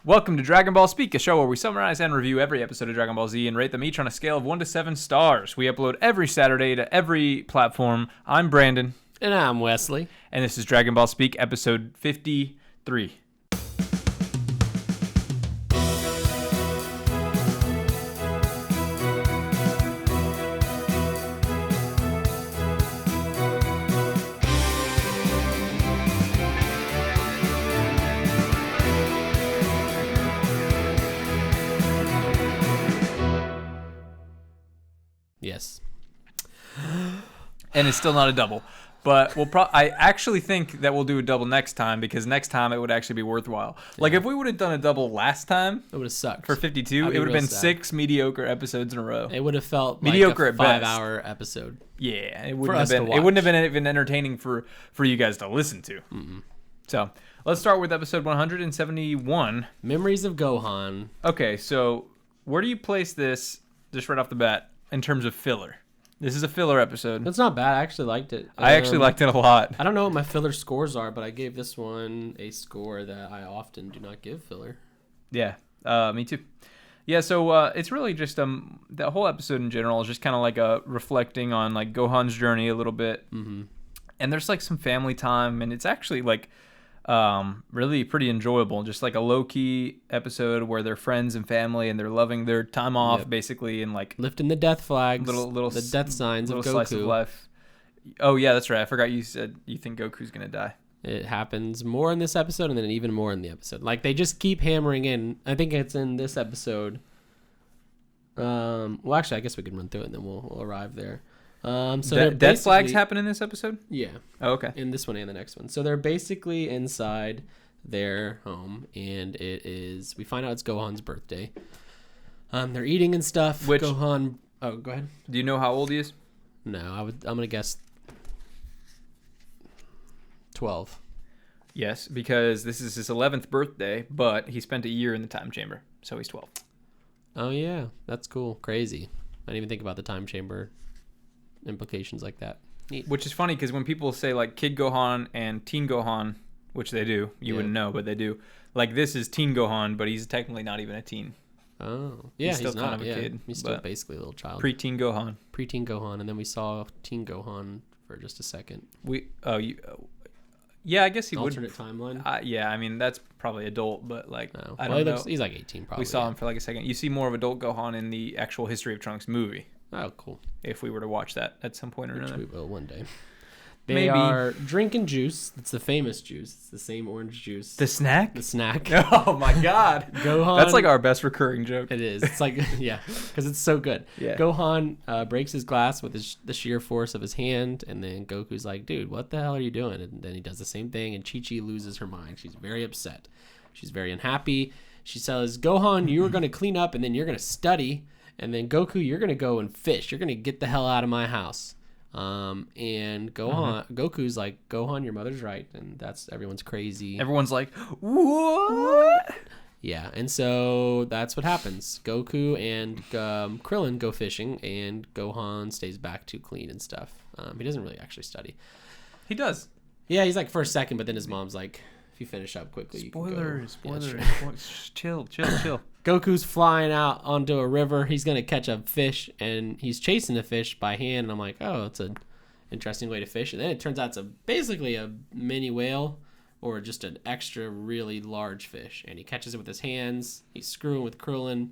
Welcome to Dragon Ball Speak, a show where we summarize and review every episode of Dragon Ball Z and rate them each on a scale of 1 to 7 stars. We upload every Saturday to every platform. I'm Brandon. And I'm Wesley. And this is Dragon Ball Speak, episode 53. Yes. And it's still not a double. But I actually think that we'll do a double next time, because next time it would actually be worthwhile. Yeah. Like, if we would have done a double last time, it would have sucked. For 52, it would have been sad. 6 mediocre episodes in a row. It would have felt mediocre like a 5-hour episode. Yeah, it wouldn't have been. It wouldn't have been even entertaining for you guys to listen to. Mm-mm. So let's start with episode 171. Memories of Gohan. Okay, so where do you place this, just right off the bat, in terms of filler? This is a filler episode. It's not bad. I actually liked it. I actually liked it a lot. I don't know what my filler scores are, but I gave this one a score that I often do not give filler. Yeah, me too. Yeah, so it's really just the whole episode in general is just kind of like reflecting on like Gohan's journey a little bit. Mm-hmm. And there's like some family time, and it's actually like really pretty enjoyable. Just like a low-key episode where they're friends and family and they're loving their time off, basically, and like lifting the death flags, the death signs of Goku. Slice of life. Oh yeah, that's right. I forgot you said you think Goku's gonna die. It happens more in this episode, and then even more in the episode. Like, they just keep hammering in. I think it's in this episode. Well, actually, I guess we can run through it and then we'll arrive there. So death flags happen in this episode? Yeah. Oh, okay. In this one and the next one. So they're basically inside their home, and we find out it's Gohan's birthday. They're eating and stuff. Which Gohan? Oh, go ahead. Do you know how old he is? No, I'm gonna guess 12. Yes, because this is his 11th birthday, but he spent a year in the time chamber, so he's 12. Oh yeah, that's cool. Crazy. I didn't even think about the time chamber implications like that. Neat. Which is funny, because when people say like Kid Gohan and Teen Gohan, which they do, you wouldn't know, but they do. Like, this is Teen Gohan, but he's technically not even a teen. Oh, yeah, he's still not kind of a kid. He's still basically a little child. Pre-teen Gohan. Pre-teen Gohan, and then we saw Teen Gohan for just a second. Yeah, I guess he Alternate timeline. Yeah, I mean, that's probably adult, but like, I don't know. He's like 18 probably. We saw him for like a second. You see more of adult Gohan in the actual History of Trunks movie. Oh, cool. If we were to watch that at some point or another. Which we will one day. They are drinking juice. It's the famous juice. It's the same orange juice. The snack? The snack. Oh, my God. Gohan. That's like our best recurring joke. It is. It's like, yeah, because it's so good. Yeah. Gohan breaks his glass with the sheer force of his hand, and then Goku's like, dude, what the hell are you doing? And then he does the same thing, and Chi-Chi loses her mind. She's very upset. She's very unhappy. She says, Gohan, you are going to clean up, and then you're going to study. And then Goku, you're going to go and fish. You're going to get the hell out of my house. And Goku's like, Gohan, your mother's right. And everyone's crazy. Everyone's like, what? Yeah. And so that's what happens. Goku and Krillin go fishing, and Gohan stays back to clean and stuff. He doesn't really actually study. He does. Yeah, he's like for a second, but then his mom's like, if you finish up quickly, Spoilers. Yeah, Chill. Goku's flying out onto a river. He's going to catch a fish, and he's chasing the fish by hand. And I'm like, oh, it's an interesting way to fish. And then it turns out it's basically a mini whale, or just an extra really large fish. And he catches it with his hands. He's screwing with Krillin.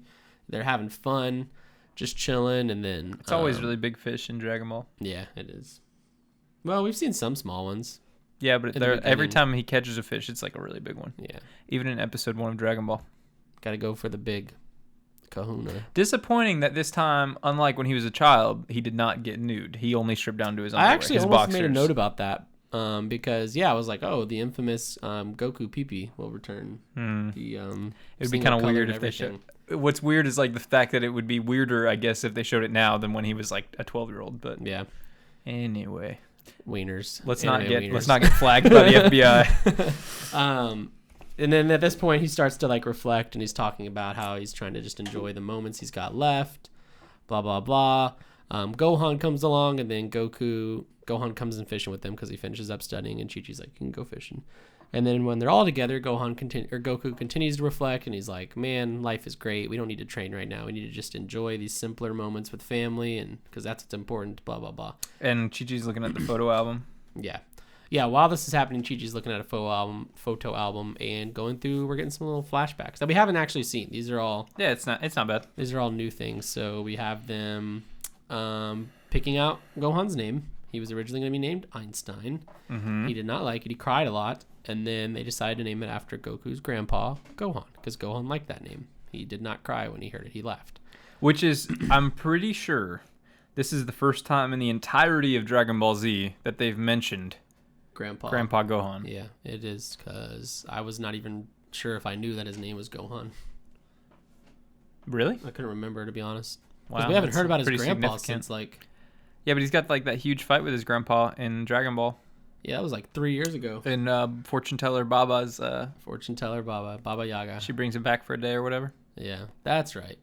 They're having fun, just chilling. And then it's always really big fish in Dragon Ball. Yeah, it is. Well, we've seen some small ones. Yeah, but every time he catches a fish, it's like a really big one. Yeah. Even in episode 1 of Dragon Ball. Got to go for the big kahuna. Disappointing that this time, unlike when he was a child, he did not get nude. He only stripped down to his underwear. I actually almost made a note about that because, I was like, oh, the infamous Goku pee-pee will return. It would be kind of weird if they showed. What's weird is like the fact that it would be weirder, I guess, if they showed it now than when he was like a 12-year-old. But yeah. Anyway. Wieners. Let's not get flagged by the FBI. And then at this point, he starts to like reflect, and he's talking about how he's trying to just enjoy the moments he's got left. Blah blah blah. Gohan comes along, and then Gohan comes in fishing with them because he finishes up studying, and Chi-Chi's like, you can go fishing. And then when they're all together, Goku continues to reflect, and he's like, "Man, life is great. We don't need to train right now. We need to just enjoy these simpler moments with family, and because that's what's important." Blah blah blah. And Chi-Chi's looking at the photo album. Yeah. While this is happening, Chi-Chi's looking at a photo album, and going through. We're getting some little flashbacks that we haven't actually seen. These are all. Yeah, it's not bad. These are all new things. So we have them picking out Gohan's name. He was originally going to be named Einstein. Mm-hmm. He did not like it. He cried a lot. And then they decided to name it after Goku's grandpa, Gohan, because Gohan liked that name. He did not cry when he heard it. He laughed. Which is, I'm pretty sure, this is the first time in the entirety of Dragon Ball Z that they've mentioned Grandpa Gohan. Yeah, it is, because I was not even sure if I knew that his name was Gohan. Really? I couldn't remember, to be honest. Wow, we haven't heard about his grandpa since, like... Yeah, but he's got, like, that huge fight with his grandpa in Dragon Ball. Yeah, that was like 3 years ago. And Fortune Teller Baba's... Fortune Teller Baba Yaga. She brings him back for a day or whatever. Yeah, that's right.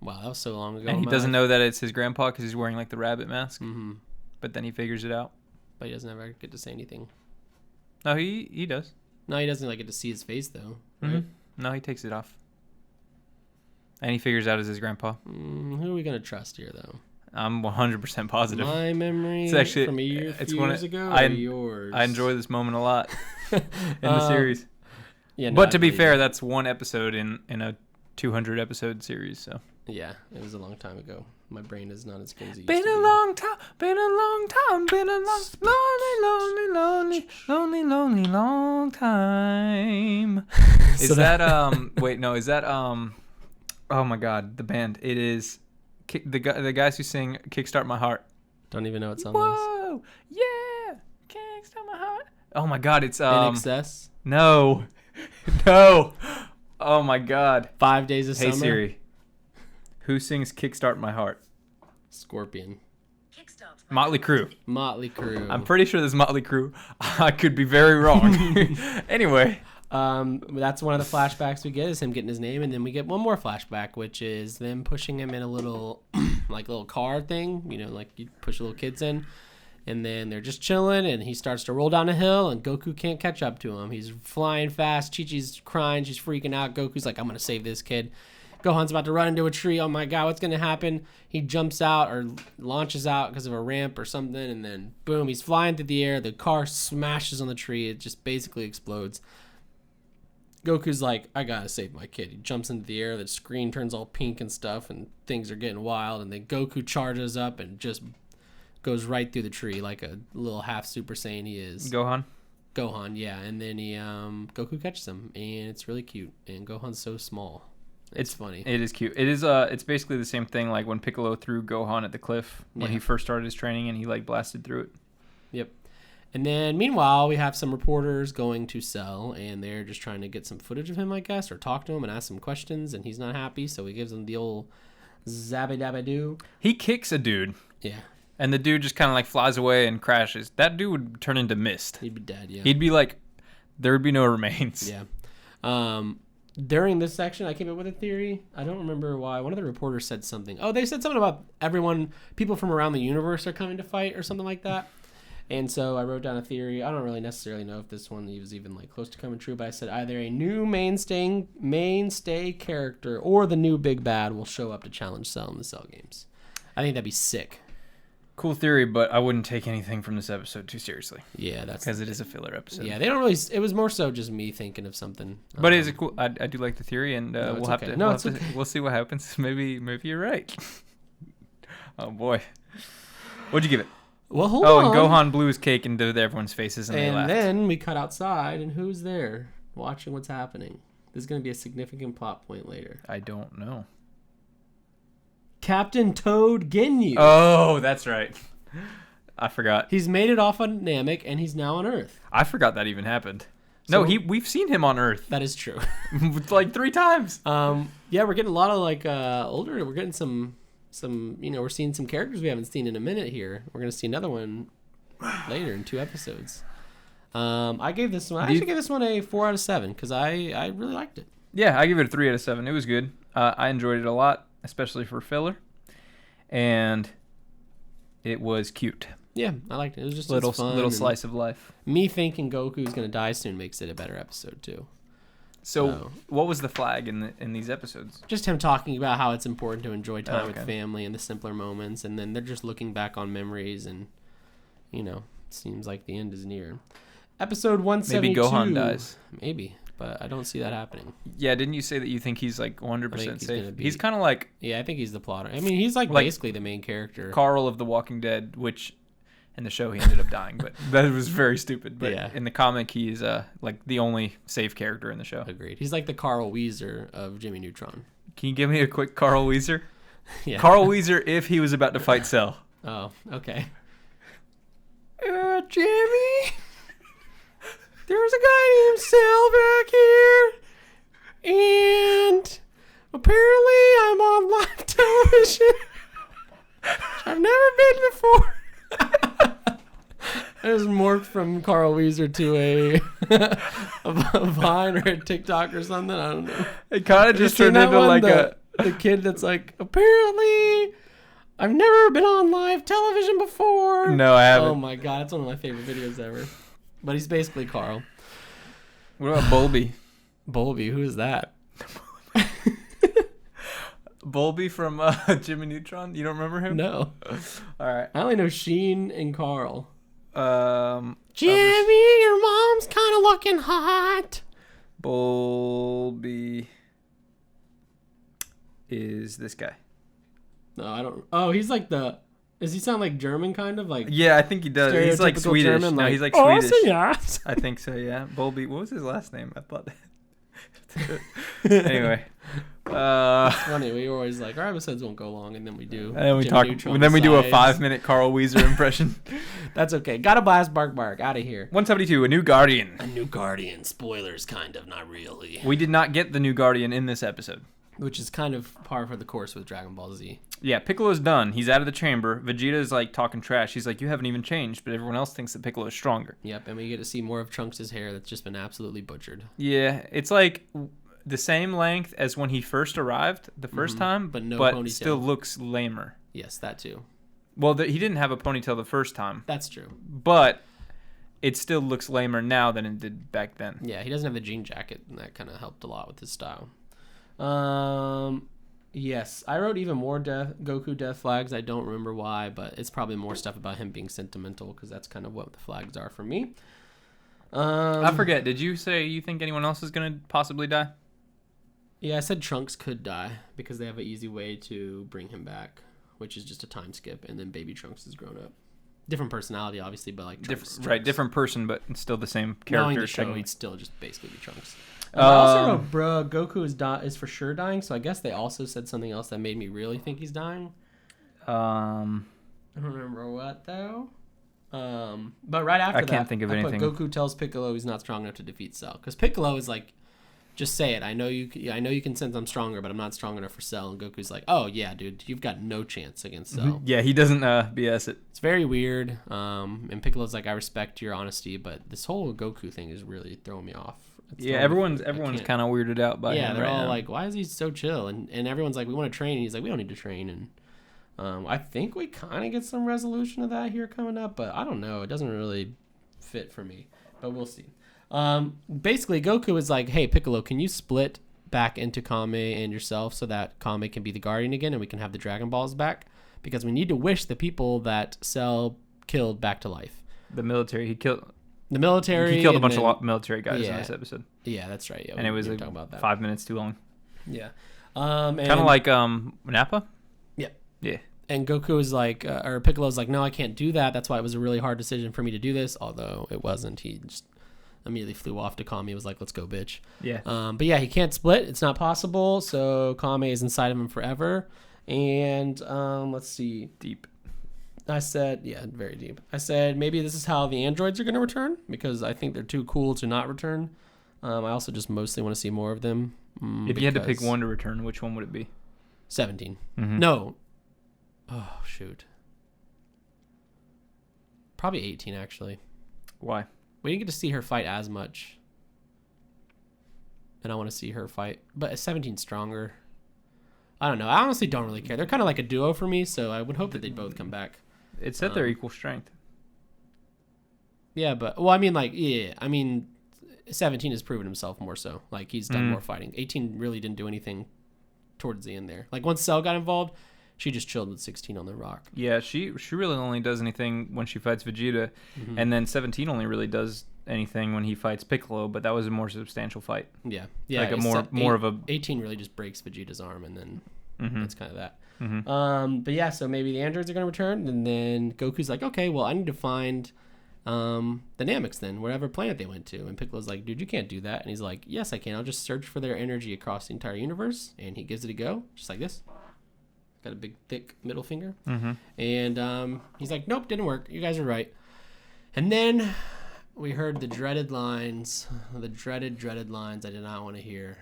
Wow, that was so long ago. And he doesn't know that it's his grandpa because he's wearing, like, the rabbit mask. Mm-hmm. But then he figures it out. But he doesn't ever get to say anything. No, he does. No, he doesn't, like, get to see his face, though. Right? Mm-hmm. No, he takes it off. And he figures out it's his grandpa. Who are we going to trust here, though? I'm 100% positive. My memory it's actually, from a few years ago or yours? I enjoy this moment a lot in the series. Yeah, no, but to be fair, that's one episode in a 200-episode series. So yeah, it was a long time ago. My brain is not as good as it used been to a be. long time, been a long time, been a lonely long time. Is that wait, no, is that oh my God, the band. It is the guys who sing "Kickstart My Heart." Don't even know what song Whoa, yeah, kickstart my heart. Oh my God, it's NXS. No. Oh my God. 5 Days of Summer. Hey Siri, who sings "Kickstart My Heart"? Scorpion. Motley Crue. I'm pretty sure this is Motley Crue. I could be very wrong. Anyway. That's one of the flashbacks we get is him getting his name, and then we get one more flashback, which is them pushing him in a little like little car thing, like you push little kids in, and then they're just chilling, and he starts to roll down a hill, and Goku can't catch up to him. He's flying fast. Chi-Chi's crying. She's freaking out. Goku's like, I'm gonna save this kid. Gohan's about to run into a tree. Oh my God, what's gonna happen? He jumps out or launches out because of a ramp or something, and then boom, he's flying through the air. The car smashes on the tree. It just basically explodes. Goku's like, I gotta save my kid. He jumps into the air, the screen turns all pink and stuff, and things are getting wild, and then Goku charges up and just goes right through the tree like a little half Super Saiyan he is. Gohan, yeah. And then Goku catches him, and it's really cute, and Gohan's so small. It's funny. It is cute. It is it's basically the same thing like when Piccolo threw Gohan at the cliff when he first started his training and he like blasted through it. Yep. And then, meanwhile, we have some reporters going to Cell, and they're just trying to get some footage of him, I guess, or talk to him and ask some questions, and he's not happy, so he gives them the old zabba-dabba-doo. He kicks a dude. Yeah. And the dude just kind of like flies away and crashes. That dude would turn into mist. He'd be dead, yeah. He'd be like, there would be no remains. Yeah. During this section, I came up with a theory. I don't remember why. One of the reporters said something. Oh, they said something about people from around the universe are coming to fight or something like that. And so I wrote down a theory. I don't really necessarily know if this one was even like close to coming true, but I said either a new mainstay character or the new big bad will show up to challenge Cell in the Cell games. I think that'd be sick. Cool theory, but I wouldn't take anything from this episode too seriously. Yeah, that's because it is a filler episode. Yeah, they don't really. It was more so just me thinking of something. But it is cool. I do like the theory, and we'll have to. No, we'll see what happens. Maybe you're right. Oh boy, what'd you give it? Well, hold on. And Gohan blew his cake into everyone's faces, and they laughed. And then we cut outside, and who's there watching what's happening? This is going to be a significant plot point later. I don't know. Captain Toad Ginyu. Oh, that's right. I forgot. He's made it off on Namek, and he's now on Earth. I forgot that even happened. So, no, we've seen him on Earth. That is true. Like 3 times. Yeah, we're getting a lot of like older. We're getting some we're seeing some characters we haven't seen in a minute here. We're gonna see another one later in 2 episodes. I gave this one a 4 out of 7 because I really liked it. Yeah, I give it a 3 out of 7. It was good. I enjoyed it a lot, especially for filler, and it was cute. Yeah, I liked it. It was just little fun, slice of life. Me thinking Goku's gonna die soon makes it a better episode too. So what was the flag in these episodes? Just him talking about how it's important to enjoy time with family and the simpler moments, and then they're just looking back on memories, and it seems like the end is near. Episode 172. Maybe Gohan dies. Maybe, but I don't see that happening. Yeah, didn't you say that you think he's like 100% safe? He's kind of I think he's the plotter. I mean, he's like basically the main character. Carl of The Walking Dead, which in the show he ended up dying, but that was very stupid. But in the comic, he's like the only safe character in the show. Agreed. He's like the Carl Weezer of Jimmy Neutron. Can you give me a quick Carl Weezer? Yeah. Carl Weezer if he was about to fight Cell. Oh, okay. Jimmy, there's a guy named Cell back here, and apparently I'm on live television. I've never been before. I just morphed from Carl Weezer to a Vine or a TikTok or something. I don't know. It kind of just turned into like the kid that's like, apparently I've never been on live television before. No, I haven't. Oh my god, it's one of my favorite videos ever. But he's basically Carl. What about Bulby? Bulby, who is that? Bulby from Jimmy Neutron? You don't remember him? No. All right. I only know Sheen and Carl. Jimmy, your mom's kind of looking hot. Bulby is this guy. No, I don't. Oh, he's like does he sound like German kind of? Like yeah, I think he does. He's like Swedish. German, no, like, he's like Swedish. Yes. I think so, yeah. Bulby. What was his last name? I thought. Anyway. It's funny. We were always like, our episodes won't go long, and then we do. And then we talk. And then we do a 5-minute Carl Weezer impression. That's okay. Gotta blast bark bark out of here. 172. A new Guardian. A new Guardian. Spoilers, kind of, not really. We did not get the new Guardian in this episode, which is kind of par for the course with Dragon Ball Z. Yeah, Piccolo's done. He's out of the chamber. Vegeta's like talking trash. He's like, you haven't even changed, but everyone else thinks that Piccolo is stronger. Yep, and we get to see more of Trunks' hair that's just been absolutely butchered. Yeah, it's like the same length as when he first arrived the first time, but ponytail. Still looks lamer. Yes, that too. Well, he didn't have a ponytail the first time. That's true. But it still looks lamer now than it did back then. Yeah, he doesn't have a jean jacket, and that kind of helped a lot with his style. Yes, I wrote even more Goku death flags. I don't remember why, but it's probably more stuff about him being sentimental, because that's kind of what the flags are for me. I forget. Did you say you think anyone else is going to possibly die? Yeah, I said Trunks could die because they have an easy way to bring him back, which is just a time skip, and then baby Trunks is grown up. Different personality, obviously, but like Trunks. Right, different person, but still the same character. Knowing the show, he'd still just basically be Trunks. I also wrote, Goku is for sure dying, so I guess they also said something else that made me really think he's dying. I don't remember what, though. But right after that, I can't think of anything. Goku tells Piccolo he's not strong enough to defeat Cell, because Piccolo is like, just say it. I know you can sense I'm stronger, but I'm not strong enough for Cell. And Goku's like, oh yeah, dude, you've got no chance against Cell. Yeah, he doesn't BS it. It's very weird. And Piccolo's like, I respect your honesty, but this whole Goku thing is really throwing me off. Everyone's kind of weirded out by him. Yeah, they're right all now. like, why is he so chill? And everyone's like, we want to train. And he's like, we don't need to train. And I think we kind of get some resolution of that here coming up, but I don't know. It doesn't really fit for me, but we'll see. Basically, Goku is like, hey, Piccolo, can you split back into Kame and yourself so that Kame can be the Guardian again and we can have the Dragon Balls back? Because we need to wish the people that Cell killed back to life. The military. He killed a bunch of military guys in this episode. Yeah, that's right. Yeah, and it was talking about that. 5 minutes too long. Yeah. Kind of like Nappa? Yeah. Yeah. And Goku is like, or Piccolo's like, no, I can't do that. That's why it was a really hard decision for me to do this. Although it wasn't. He just immediately flew off to Kame. He was like, let's go, bitch. Yeah. But yeah, he can't split. It's not possible. So Kame is inside of him forever. And let's see. Deep. I said, yeah, very deep. I said, maybe this is how the androids are going to return, because I think they're too cool to not return. I also just mostly want to see more of them. If you had to pick one to return, which one would it be? 17. Mm-hmm. No. Oh, shoot. Probably 18, actually. Why? We didn't get to see her fight as much. And I want to see her fight. But 17's stronger. I don't know. I honestly don't really care. They're kind of like a duo for me, so I would hope that they'd both come back. It said they're equal strength. Yeah, but well, I mean, like, yeah, I mean, 17 has proven himself more so. Like, he's done more fighting. 18 really didn't do anything towards the end there. Like, once Cell got involved, she just chilled with 16 on the rock. Yeah, she really only does anything when she fights Vegeta, and then 17 only really does anything when he fights Piccolo. But that was a more substantial fight. Yeah. Like a more of a 18 really just breaks Vegeta's arm, and then that's kind of that. Mm-hmm. But yeah, so maybe the androids are going to return, and then Goku's like, okay, well, I need to find the Namex then, whatever planet they went to. And Piccolo's like, dude, you can't do that. And he's like, yes, I can. I'll just search for their energy across the entire universe. And he gives it a go, just like this. Got a big, thick middle finger. And he's like, nope, didn't work. You guys are right. And then we heard the dreaded lines, the dreaded lines I did not want to hear.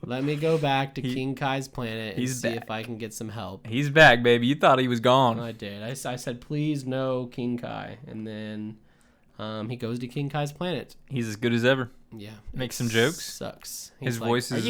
Let me go back to King Kai's planet and see if I can get some help. He's back, baby. You thought he was gone. I did. I said, please, no, King Kai. And then he goes to King Kai's planet. He's as good as ever. Yeah. Makes some jokes. Sucks. His voice is...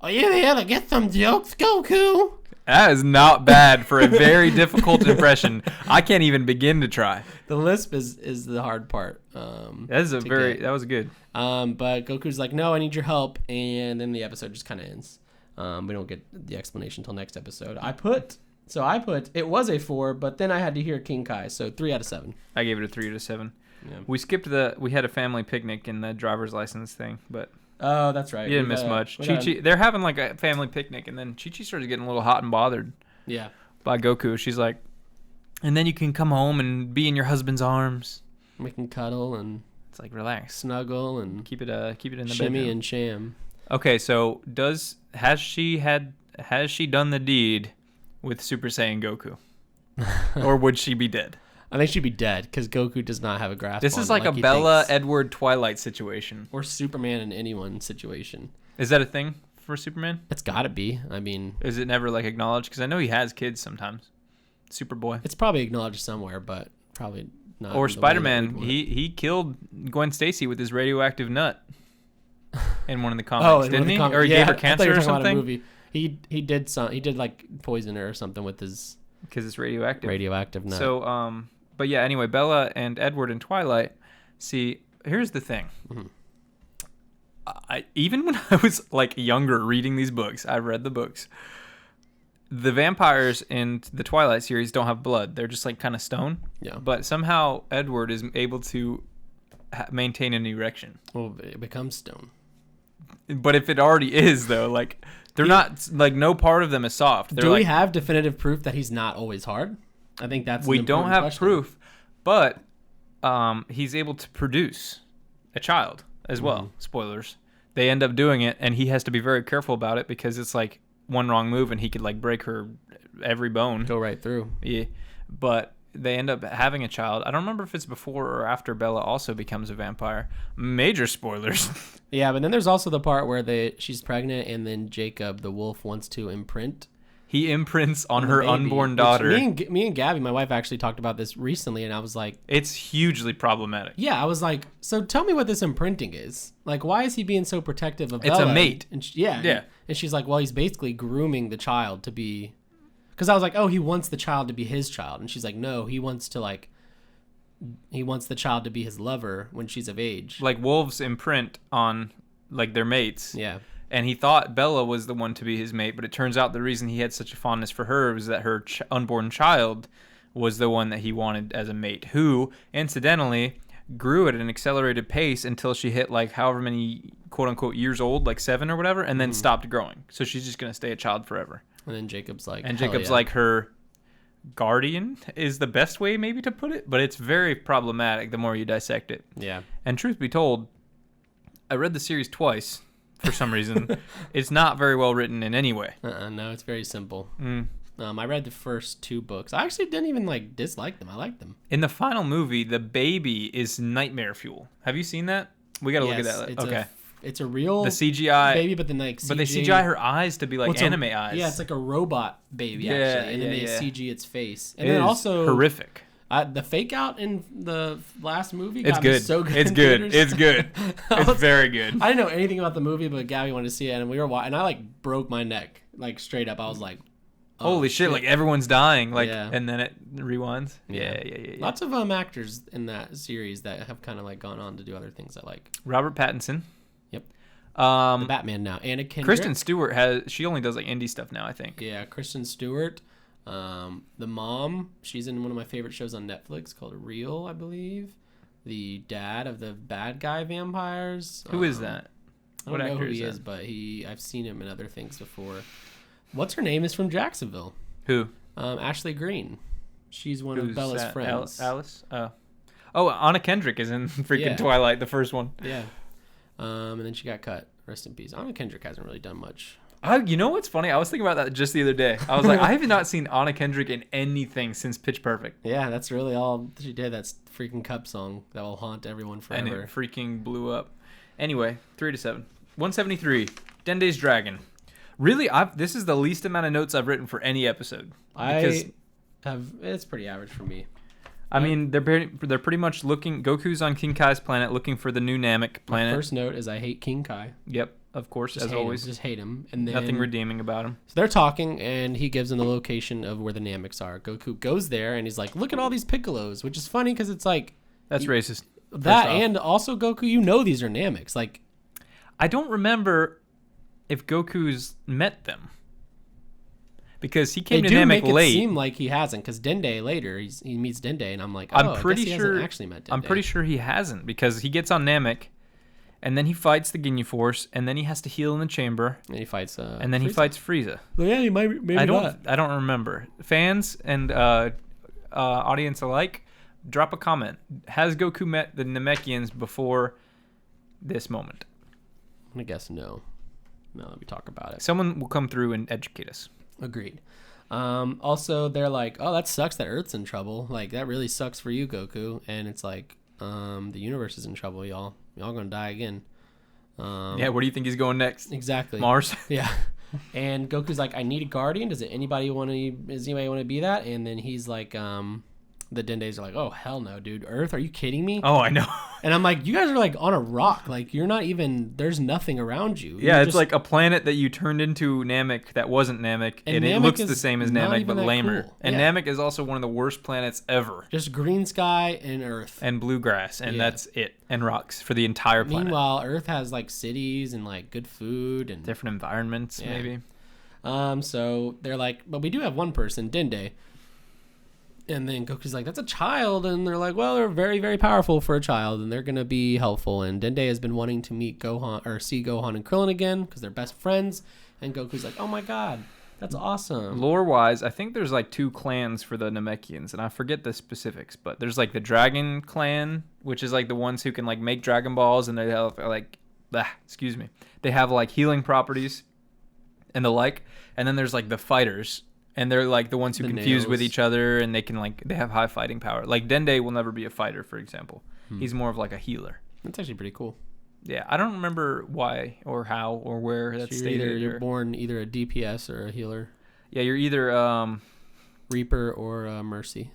Are you here to get some jokes, Goku? That is not bad for a very difficult impression. I can't even begin to try. The lisp is the hard part. That was good. But Goku's like, no, I need your help, and then the episode just kind of ends. We don't get the explanation until next episode. I put it was a 4, but then I had to hear King Kai, so 3 out of 7. I gave it a 3 out of 7. Yeah. We had a family picnic in the driver's license thing, but oh, that's right. You didn't miss much. Chi-Chi, they're having like a family picnic, and then Chi-Chi started getting a little hot and bothered. Yeah. By Goku. She's like, and then you can come home and be in your husband's arms. We can cuddle and it's like relax, snuggle and keep it in the shimmy bedroom. and sham. Okay, so has she done the deed with Super Saiyan Goku, or would she be dead? I think she'd be dead because Goku does not have a grasp. This is like a Bella Edward Twilight situation, or Superman in anyone situation. Is that a thing for Superman? It's got to be. I mean, is it never like acknowledged? Because I know he has kids sometimes. Superboy. It's probably acknowledged somewhere, but probably not. Or Spider-Man. He killed Gwen Stacy with his radioactive nut in one of the comics, didn't he? Or he gave her cancer or something. About a movie. He did like poison her or something with his because it's radioactive. Radioactive nut. So but yeah. Anyway, Bella and Edward in Twilight. See, here's the thing. Even when I was like younger reading these books, I read the books. The vampires in the Twilight series don't have blood. They're just like kind of stone. Yeah. But somehow Edward is able to maintain an erection. Well, it becomes stone. But if it already is, though, like they're not like no part of them is soft. Do we have definitive proof that he's not always hard? I think that's we don't have question. Proof, but he's able to produce a child as well. Spoilers. They end up doing it, and he has to be very careful about it because it's like one wrong move and he could like break her every bone. Go right through. Yeah. But they end up having a child. I don't remember if it's before or after Bella also becomes a vampire. Major spoilers. Yeah, but then there's also the part where she's pregnant and then Jacob, the wolf, wants to imprint. He imprints on her unborn daughter. Me and Gabby, my wife, actually talked about this recently, and I was like... It's hugely problematic. Yeah, I was like, so tell me what this imprinting is. Like, why is he being so protective of Bella? It's a mate. Yeah. And she's like, well, he's basically grooming the child to be... Because I was like, oh, he wants the child to be his child. And she's like, no, he wants the child to be his lover when she's of age. Like wolves imprint on like their mates. Yeah. And he thought Bella was the one to be his mate, but it turns out the reason he had such a fondness for her was that her unborn child was the one that he wanted as a mate, who, incidentally, grew at an accelerated pace until she hit like however many quote-unquote years old, like 7 or whatever, and then stopped growing. So she's just going to stay a child forever. And then Jacob's like... And Jacob's like her guardian is the best way maybe to put it, but it's very problematic the more you dissect it. Yeah. And truth be told, I read the series twice. For some reason, it's not very well written in any way. No, it's very simple. I read the first 2 books. I actually didn't even like dislike them. I liked them. In the final movie, the baby is nightmare fuel. Have you seen that? We got to look at that. Okay. It's a real the CGI baby, but then like CGI, but they CGI her eyes to be like anime eyes. Yeah, it's like a robot baby actually, and then they CG its face, and it then is also horrific. The fake out in the last movie it's good. So good. It's good. It's good. It's very good. I didn't know anything about the movie, but Gabby wanted to see it, and we were watching, and I like broke my neck like straight up. I was like, Holy shit! Like everyone's dying. Like, Yeah. and then it rewinds. Yeah. Lots of actors in that series that have kind of like gone on to do other things I like. Robert Pattinson. Yep. The Batman now. Anna Kendrick. Kristen Stewart she only does like indie stuff now, I think. Yeah, Kristen Stewart. The mom, she's in one of my favorite shows on Netflix called Real, I believe. The dad of the bad guy vampires. Who is that? I don't know who he is, but I've seen him in other things before. What's her name is from Jacksonville. Who? Ashley Greene. She's one of Bella's friends. Alice? Oh, Anna Kendrick is in freaking Twilight, the first one. Yeah. And then she got cut. Rest in peace. Anna Kendrick hasn't really done much. You know what's funny? I was thinking about that just the other day. I was like, I have not seen Anna Kendrick in anything since Pitch Perfect. Yeah, that's really all she did. That's freaking Cup song that will haunt everyone forever. And it freaking blew up. Anyway, 3-7. 173. Dende's Dragon. Really, this is the least amount of notes I've written for any episode. It's pretty average for me. I mean, they're pretty much looking. Goku's on King Kai's planet, looking for the new Namek planet. My first note is I hate King Kai. Yep, of course, as always. Just hate him. And then, nothing redeeming about him. So they're talking, and he gives them the location of where the Nameks are. Goku goes there, and he's like, "Look at all these Piccolos," which is funny because it's like that's racist. That and also Goku, these are Nameks. Like, I don't remember if Goku's met them. Because he came to Namek late. It seem like he hasn't, because Dende later he meets Dende, and I'm like, I guess he hasn't actually met Dende. I'm pretty sure he hasn't, because he gets on Namek, and then he fights the Ginyu Force, and then he has to heal in the chamber, and he fights and then Frieza. He fights Frieza. Well, yeah, he maybe I don't remember. Fans and audience alike, drop a comment. Has Goku met the Namekians before this moment? I'm gonna guess no. Now let me talk about it. Someone will come through and educate us. Agreed. Also, they're like, "Oh, that sucks that Earth's in trouble. Like, that really sucks for you, Goku." And it's like, the universe is in trouble, y'all. Y'all gonna die again. Yeah, where do you think he's going next? Exactly. Mars? Yeah. And Goku's like, "I need a guardian. Does anybody want to be that?" And then he's like, the Dendes are like, "Oh, hell no, dude. Earth? Are you kidding me?" Oh, I know. And I'm like, you guys are like on a rock. Like, you're not even, there's nothing around you. Yeah, it's like a planet that you turned into Namek that wasn't Namek. And it looks the same as Namek, but lamer. Cool. And Namek is also one of the worst planets ever. Just green sky and Earth. And blue grass. And that's it. And rocks for the entire planet. Meanwhile, Earth has like cities and like good food and different environments, maybe. So they're like, but we do have one person, Dende. And then Goku's like, "That's a child." And they're like, "Well, they're very, very powerful for a child, and they're going to be helpful." And Dende has been wanting to meet Gohan, or see Gohan and Krillin again, because they're best friends. And Goku's like, "Oh my god, that's awesome." Lore-wise, I think there's like 2 clans for the Namekians, and I forget the specifics, but there's like the Dragon clan, which is like the ones who can like make Dragon Balls, and they have like, they have like healing properties and the like. And then there's like the fighters. And they're like the ones who confuse with each other, and they have high fighting power. Like Dende will never be a fighter, for example. He's more of like a healer. That's actually pretty cool. Yeah, I don't remember why or how or where that's stated. You're born either a DPS or a healer. Yeah, you're either Reaper or Mercy.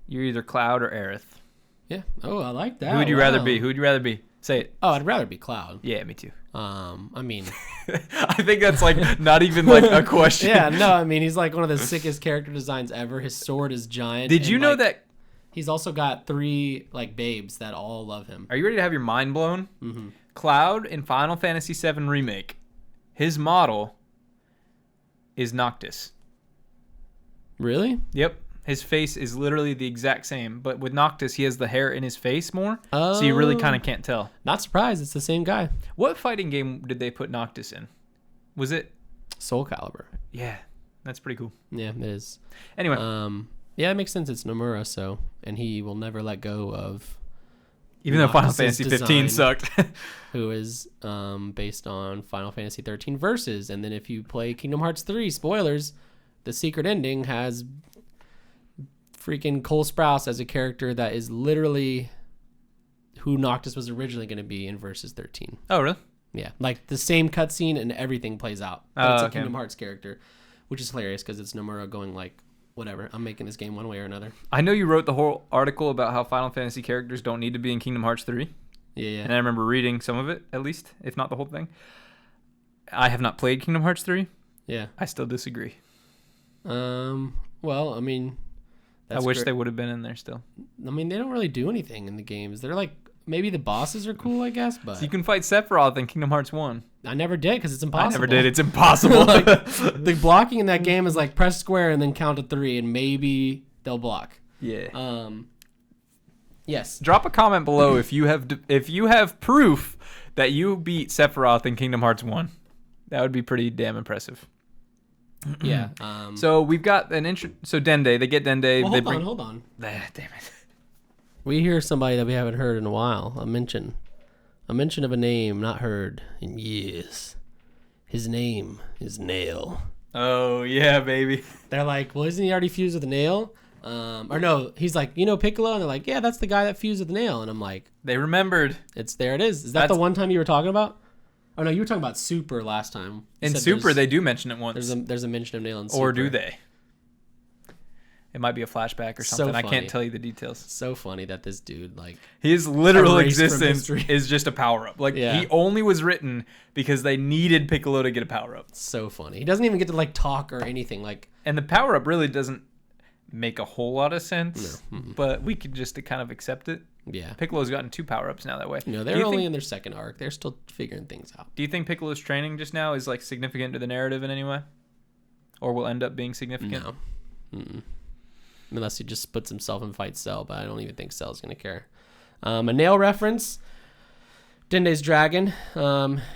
You're either Cloud or Aerith. Yeah. Oh, I like that. Who would you rather be? Who would you rather be? Say it. Oh, I'd rather be Cloud. Yeah, me too. I mean, I think that's like not even like a question. Yeah, no, I mean, he's like one of the sickest character designs ever. His sword is giant. Did you know that he's also got 3 like babes that all love him? Are you ready to have your mind blown? Mm-hmm. Cloud in Final Fantasy VII Remake, his model is Noctis. Really? Yep. His face is literally the exact same, but with Noctis, he has the hair in his face more, so you really kind of can't tell. Not surprised, it's the same guy. What fighting game did they put Noctis in? Was it Soul Calibur? Yeah, that's pretty cool. Yeah, it is. Anyway, yeah, it makes sense. It's Nomura, and he will never let go of. Even though Final Fantasy 15 sucked, who is based on Final Fantasy 13 Versus, and then if you play Kingdom Hearts 3, spoilers, the secret ending has freaking Cole Sprouse as a character that is literally who Noctis was originally going to be in Versus 13. Oh, really? Yeah, like the same cutscene and everything plays out. But it's a Kingdom Hearts character, which is hilarious because it's Nomura going like, whatever, I'm making this game one way or another. I know you wrote the whole article about how Final Fantasy characters don't need to be in Kingdom Hearts 3. Yeah. And I remember reading some of it, at least, if not the whole thing. I have not played Kingdom Hearts 3. Yeah. I still disagree. Well, I mean, I wish they would have been in there still. I mean, they don't really do anything in the games. They're like, maybe the bosses are cool, I guess, but... So you can fight Sephiroth in Kingdom Hearts 1. I never did, because it's impossible. I never did. It's impossible. Like, the blocking in that game is like, press square and then count to 3, and maybe they'll block. Yeah. Yes. Drop a comment below if you have proof that you beat Sephiroth in Kingdom Hearts 1. That would be pretty damn impressive. Yeah. So we've got so Dende, they get Dende. Well, hold on. Damn it. We hear somebody that we haven't heard in a while. A mention of a name not heard in years. His name is Nail. Oh yeah, baby. They're like, well, isn't he already fused with a Nail? Or no, he's like, Piccolo, and they're like, yeah, that's the guy that fused with the Nail, and I'm like, they remembered. There it is. Is that the one time you were talking about? Oh no, you were talking about Super last time. In Super, they do mention it once. There's a mention of Nail in Super. Or do they? It might be a flashback or something. I can't tell you the details. So funny that this dude, like... His literal existence is just a power-up. Like, yeah. He only was written because they needed Piccolo to get a power-up. So funny. He doesn't even get to, like, talk or anything. Like, and the power-up really doesn't make a whole lot of sense. No. But we could just kind of accept it. Yeah. Piccolo's gotten 2 power-ups now that way. No, they're only in their second arc. They're still figuring things out. Do you think Piccolo's training just now is, like, significant to the narrative in any way? Or will end up being significant? No. Mm-mm. Unless he just puts himself and fights Cell, but I don't even think Cell's going to care. A Nail reference. Dende's dragon.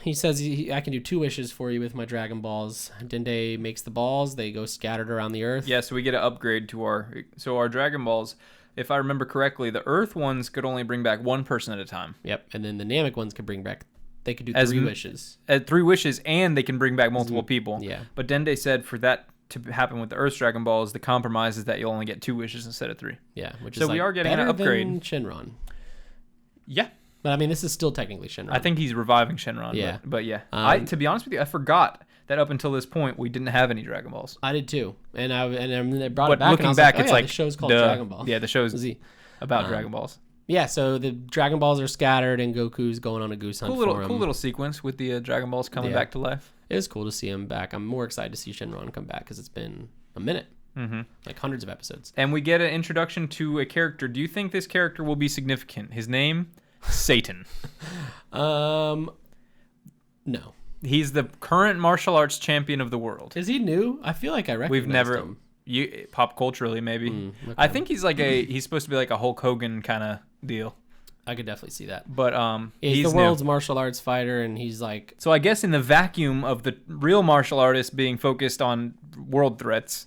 He says, I can do 2 wishes for you with my Dragon Balls. Dende makes the balls. They go scattered around the earth. Yeah, so we get an upgrade to our Dragon Balls. If I remember correctly, the Earth ones could only bring back 1 person at a time. Yep, and then the Namek ones could bring back... They could do 3 wishes. 3 wishes, and they can bring back multiple people. Yeah. But Dende said for that to happen with the Earth's Dragon Balls, the compromise is that you'll only get 2 wishes instead of 3. Yeah, which so is we are getting an upgrade. Than Shenron. Yeah. But I mean, this is still technically Shenron. I think he's reviving Shenron. Yeah. But yeah. To be honest with you, I forgot that up until this point, we didn't have any Dragon Balls. I did too. And they brought it back. Looking back, it's like the show's called Dragon Ball. Yeah, the show's about Dragon Balls. Yeah, so the Dragon Balls are scattered, and Goku's going on a goose hunt for him. Cool little sequence with the Dragon Balls coming back to life. It was cool to see him back. I'm more excited to see Shenron come back because it's been a minute. Mm-hmm. Like hundreds of episodes. And we get an introduction to a character. Do you think this character will be significant? His name? Satan. No. He's the current martial arts champion of the world. Is he new? I feel like I recognize him. Pop culturally, maybe. Okay. I think he's like he's supposed to be like a Hulk Hogan kind of deal. I could definitely see that. But he's the world's martial arts fighter, and he's like... So I guess in the vacuum of the real martial artist being focused on world threats,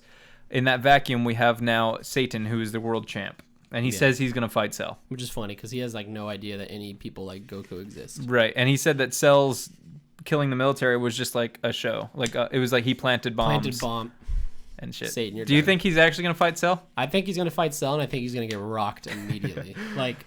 in that vacuum we have now Satan, who is the world champ. And he says he's going to fight Cell. Which is funny, because he has like no idea that any people like Goku exist. Right, and he said that Cell's killing the military was just like a show. Like it was like he planted bombs. And shit. Satan, Do you think he's actually going to fight Cell? I think he's going to fight Cell, and I think he's going to get rocked immediately. Like,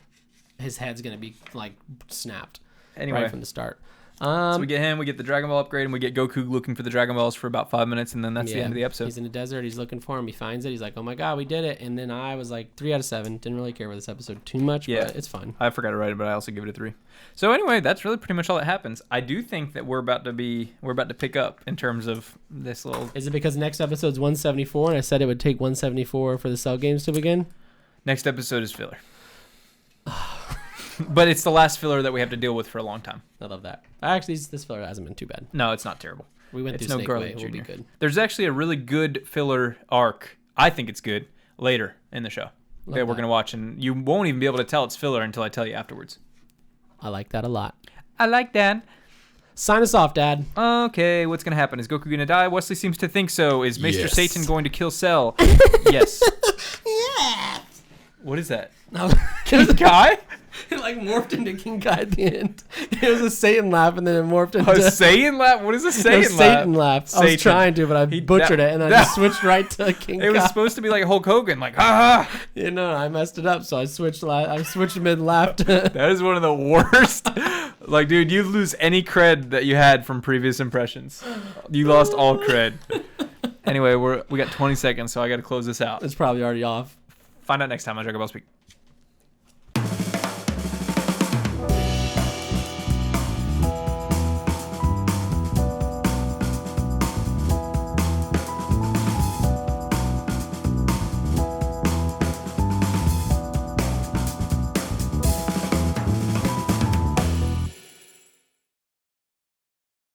his head's going to be, like, snapped right from the start. So we get him, we get the Dragon Ball upgrade, and we get Goku looking for the Dragon Balls for about 5 minutes, and then that's the end of the episode. He's in the desert, he's looking for him, he finds it, he's like, oh my god, we did it. And then I was like 3 out of 7. Didn't really care about this episode too much, but it's fun. I forgot to write it, but I also give it a 3. So anyway, that's really pretty much all that happens. I do think that we're about to pick up in terms of this little... Is it because next episode's 174, and I said it would take 174 for the Cell games to begin? Next episode is filler. But it's the last filler that we have to deal with for a long time. I love that. Actually, this filler hasn't been too bad. No, it's not terrible. We went through Snake Way. We'll be good. There's actually a really good filler arc. I think it's good later in the show that we're going to watch. And you won't even be able to tell it's filler until I tell you afterwards. I like that a lot. I like that. Sign us off, Dad. Okay, what's going to happen? Is Goku going to die? Wesley seems to think so. Is Maester Satan going to kill Cell? Yes. Yeah. What is that? No. King Kai? It like morphed into King Kai at the end. It was a Satan laugh, and then it morphed into... A Satan laugh? What is a Satan laugh? Satan laugh. I was trying to, but I butchered it, and I just switched right to King Kai. It was supposed to be like Hulk Hogan, like, ha ha! You know, I messed it up, so I switched mid-laugh to... That is one of the worst. Like, dude, you lose any cred that you had from previous impressions. You lost all cred. Anyway, we got 20 seconds, so I got to close this out. It's probably already off. Find out next time on Dragon Ball Speak.